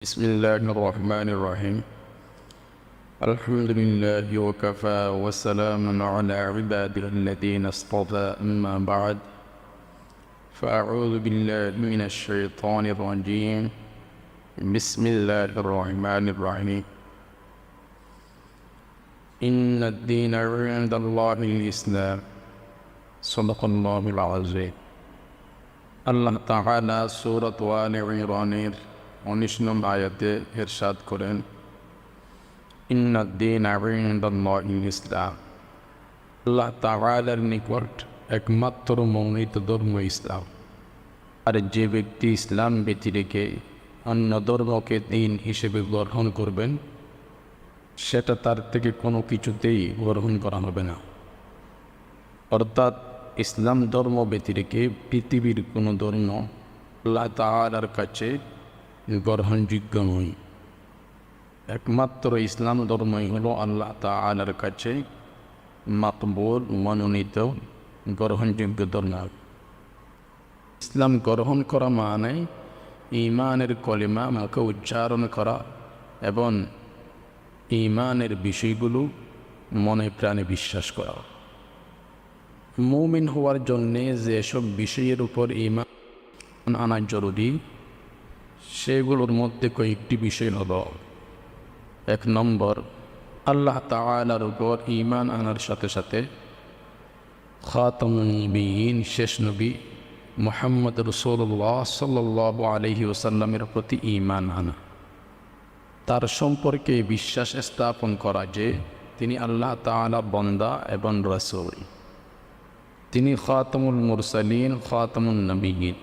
بسم الله الرحمن الرحيم الحمد لله وكفى وسلام على عباده الذين اصطفى أما بعد فأعوذ بالله من الشيطان الرجيم بسم الله الرحمن الرحيم إن الدين عند الله الإسلام صدق الله العظيم الله تعالى سورة آل عمران 19 নম্বর আয়াতে ইরশাদ করেন ইন্নাদ-দীনা ইনদাল্লাহিল ইসলাম। আল্লাহ তাআলার নিকট একমাত্র মনোনীত ধর্ম ইসলাম। আর যে ব্যক্তি ইসলাম ব্যতি রেখে অন্য ধর্মকে দিন হিসেবে গ্রহণ করবেন সেটা তার থেকে কোনো কিছুতেই গ্রহণ করা হবে না। অর্থাৎ ইসলাম ধর্ম ব্যতি রেখে পৃথিবীর কোনো ধর্ম আল্লাহ তাআলার কাছে গ্রহণযোগ্য নয়। একমাত্র ইসলাম ধর্মই হলো আল্লাহ তাআলার কাছে মাকবুল মনোনীত গ্রহণযোগ্য ধর্ম। ইসলাম গ্রহণ করা মানে ঈমানের কলিমা মুখে উচ্চারণ করা এবং ঈমানের বিষয়গুলো মনে প্রাণে বিশ্বাস করা। মুমিন হওয়ার জন্যে যেসব বিষয়ের উপর ঈমান আনা জরুরি সেগুলোর মধ্যে কয়েকটি বিষয় হলো, 1 নম্বর, আল্লাহ তাআলার উপর ঈমান আনার সাথে সাথে খাতামুন নবিয়্যিন শেষ নবী মুহাম্মদ রাসূলুল্লাহ সাল্লাল্লাহু আলাইহি ওয়াসাল্লামের প্রতি ঈমান আনা, তার সম্পর্কে বিশ্বাস স্থাপন করা যে তিনি আল্লাহ তাআলা বান্দা এবং রাসূল, তিনি খাতামুল মুরসালিন খাতামুন নবিয়্যিন,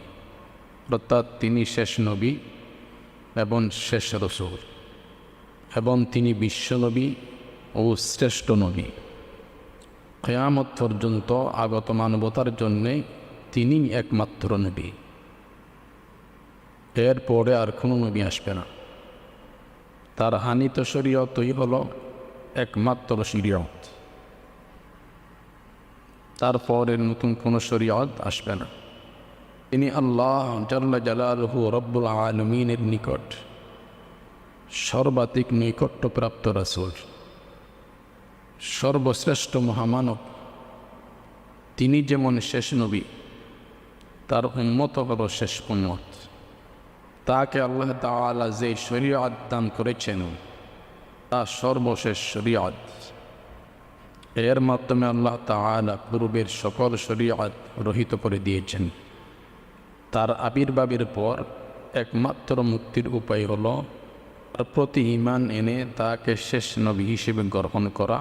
অর্থাৎ তিনি শেষ নবী এবং শেষ রাসূল এবং তিনি বিশ্বনবী ও শ্রেষ্ঠ নবী। কিয়ামত পর্যন্ত আগত মানবতার জন্যে তিনি একমাত্র নবী, এরপরে আর কোনো নবী আসবে না। তার হানিত শরীয়তই হলো একমাত্র শরীয়ত, তারপরে নতুন কোনো শরীয়ত আসবে না। তিনি আল্লাহ জাল্লা জালালুহু রব্বুল আলামিনের নিকট সর্বাধিক নৈকট্যপ্রাপ্ত রাসূল, সর্বশ্রেষ্ঠ মহামানব। তিনি যেমন শেষ নবী, তার উম্মত হল শেষ উম্মত। তাকে আল্লাহ তাআলা যে শরীয়ত দান করেছেন তা সর্বশেষ শরীয়ত। এর মাধ্যমে আল্লাহ তাআলা পূর্বের সকল শরীয়ত রহিত করে দিয়েছেন। তার আবির্ভাবের পর একমাত্র মুক্তির উপায় হলো তার প্রতি ঈমান এনে তাকে শেষ নবী হিসেবে গ্রহণ করা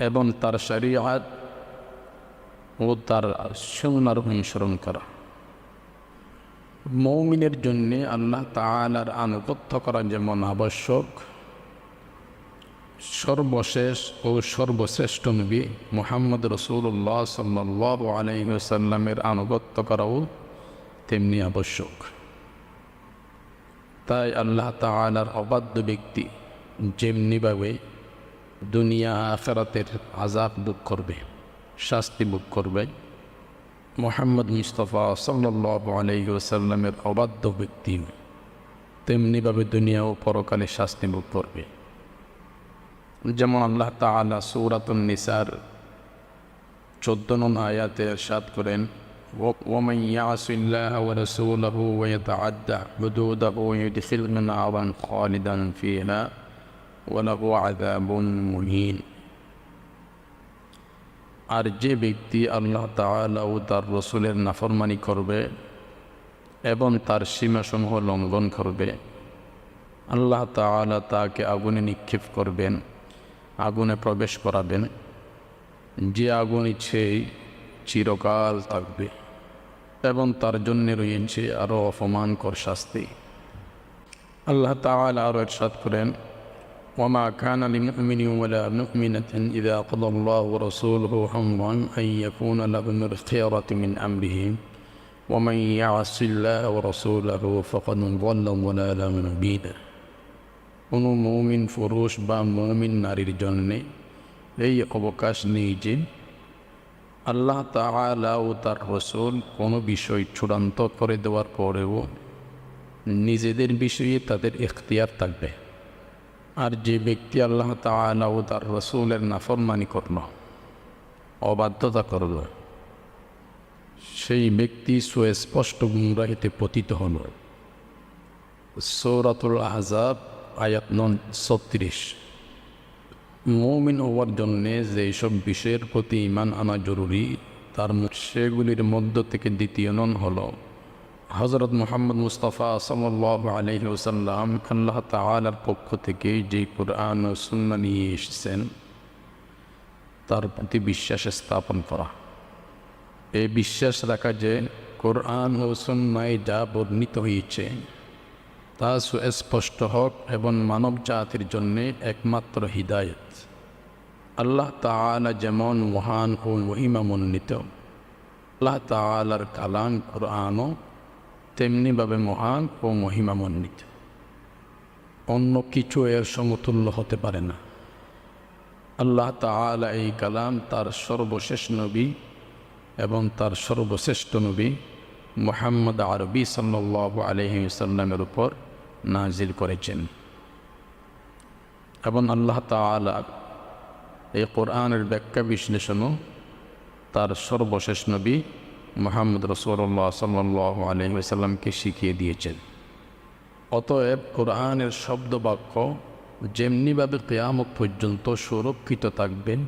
এবং তার শরীয়ত ও তার সুন্নাহর অনুসরণ করা। মুমিনের জন্য আল্লাহ তাআলার আনুগত্য করা যেমন আবশ্যক, সর্বশেষ ও সর্বশ্রেষ্ঠ নবী মুহাম্মদ রাসূলুল্লাহ সাল্লাল্লাহু আলাইহি ওয়াসাল্লামের আনুগত্য করাও তেমনি আবশ্যক। তাই আল্লাহ তাআলার অবাধ্য ব্যক্তি যেমনিভাবে দুনিয়া আখিরাতের আযাব ভোগ করবে, শাস্তি ভোগ করবে, মুহাম্মদ মুস্তাফা সাল্লাল্লাহু আলাইহি ওয়াসাল্লামের অবাধ্য ব্যক্তি তেমনিভাবে দুনিয়া ও পরকালে শাস্তি ভোগ করবে। যেমন আল্লাহ তাআলা সূরাতুন নিসার 14 নং আয়াতে ইরশাদ করেন, ومن يعص الله ورسوله ويتعدى حدوده يدخله نارا خالدا فيها وله عذاب مهين। আর যে ব্যক্তি আল্লাহ তাআলা ও তার রাসূলের নাফরমানি করবে এবং তার সীমাসমূহ লঙ্ঘন করবে, আল্লাহ তাআলা তাকে আগুনে নিক্ষেপ করবেন, আগুনে প্রবেশ করাবেন, যে আগুন ইচ্ছেই চিরকাল থাকবে এবং তার জন্য রয়েছে আরও অপমানকর শাস্তি। আল্লাহ তাআলা আরও ইরশাদ করেন, ওয়ামা কানা লিমুমিনিন ওয়ালা মুমিনাতিন ইযা কাদাল্লাহু ওয়া রাসূলুহু আমরান আন ইয়াকুনা লাহুমুল খিয়ারাতু মিন আমরিহিম ওয়া মান ইয়াসিল্লাহা ওয়া রাসূলাহু ফাকাদ দাল্লা দালালাম মুবিনা। কোনো মুমিন পুরুষ বা মুমিন নারীর জন্য এই অবকাশ নেই যে আল্লাহ তাআলা ও তার রাসূল কোনো বিষয় চূড়ান্ত করে দেওয়ার পরেও নিজেদের বিষয়ে তাদের ইখতিয়ার থাকবে। আর যে ব্যক্তি আল্লাহ তাআলা ও তার রাসূলের নাফরমানি করল, অবাধ্যতা করল, সেই ব্যক্তি সুস্পষ্ট গুমরাহিতে পতিত হল। সূরাতুল আহজাব আয়াত 36। মুমিন হওয়ার জন্যে যেসব বিষয়ের প্রতি ঈমান আনা জরুরি, তার সেগুলির মধ্য থেকে দ্বিতীয় হল হযরত মুহাম্মদ মুস্তাফা সাল্লাল্লাহু আলাইহি ওয়াসাল্লাম আল্লাহ তাআলার পক্ষ থেকে যে কুরআন ও সুন্নাহ নিয়ে এসেছেন তার প্রতি বিশ্বাস স্থাপন করা। এই বিশ্বাস রাখা যে কুরআন ও সুন্নায় যা বর্ণিত হয়েছে তা সুস্পষ্ট হক এবং মানব জাতির জন্যে একমাত্র হিদায়ত। আল্লাহ তাআলা যেমন মহান ও মহিমামণ্ডিত, আল্লাহ তাআলার কালাম কুরআনও তেমনিভাবে মহান ও মহিমামণ্ডিত। অন্য কিছু এর সমতুল্য হতে পারে না। আল্লাহ তাআলা এই কালাম তার সর্বশেষ নবী এবং তার সর্বশ্রেষ্ঠ নবী মুহাম্মদ আরবি সাল্লাল্লাহু আলাইহি ওয়াসাল্লামের উপর নাজিল করেছেন। এবং আল্লাহ তাআলা এই কোরআনের ব্যাখ্যা বিশ্লেষণও তার সর্বশেষ নবী মুহাম্মদ রাসূলুল্লাহ সাল্লাল্লাহু আলাইহি ওয়াসাল্লামকে শিখিয়ে দিয়েছেন। অতএব কোরআনের শব্দ বাক্য যেমনিভাবে কিয়ামত পর্যন্ত সুরক্ষিত থাকবেন,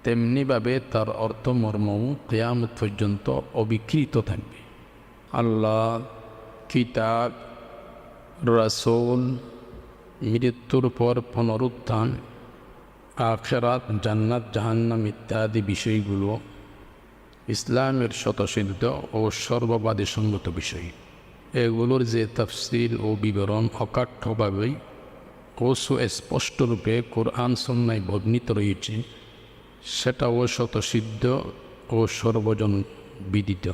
তেমনিভাবে তার অর্থমর্মও কিয়ামত পর্যন্ত অবিকৃত থাকবে। আল্লাহ, কিতাব, রাসূল, মৃত্যুর পর পুনরুত্থান, আখিরাত, জান্নাত, জাহান্নাম ইত্যাদি বিষয়গুলো ইসলামের স্বতঃসিদ্ধ ও সর্ববাদী সঙ্গত বিষয়। এগুলোর যে তাফসীর ও বিবরণ অকাঠ্যভাবেই ও সুস্পষ্টরূপে কোরআন সুন্নায় বর্ণিত রয়েছে, সেটাও স্বতঃসিদ্ধ ও সর্বজন বিদিত।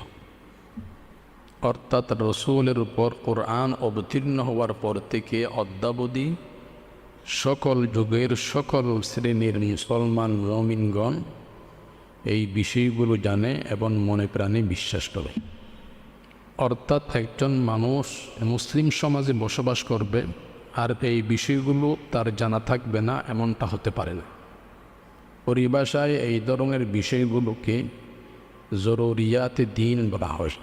অর্থাৎ রসূলের উপর কোরআন অবতীর্ণ হওয়ার পর থেকে অদ্যাবধি সকল যুগের সকল শ্রেণীর মুসলমান মুমিনগণ এই বিষয়গুলো জানে এবং মনে প্রাণে বিশ্বাস করে। অর্থাৎ একজন মানুষ মুসলিম সমাজে বসবাস করবে আর এই বিষয়গুলো তার জানা থাকবে না, এমনটা হতে পারে না। পরিভাষায় এই ধরনের বিষয়গুলোকে জরুরিয়াতে দ্বীন বলা হয়।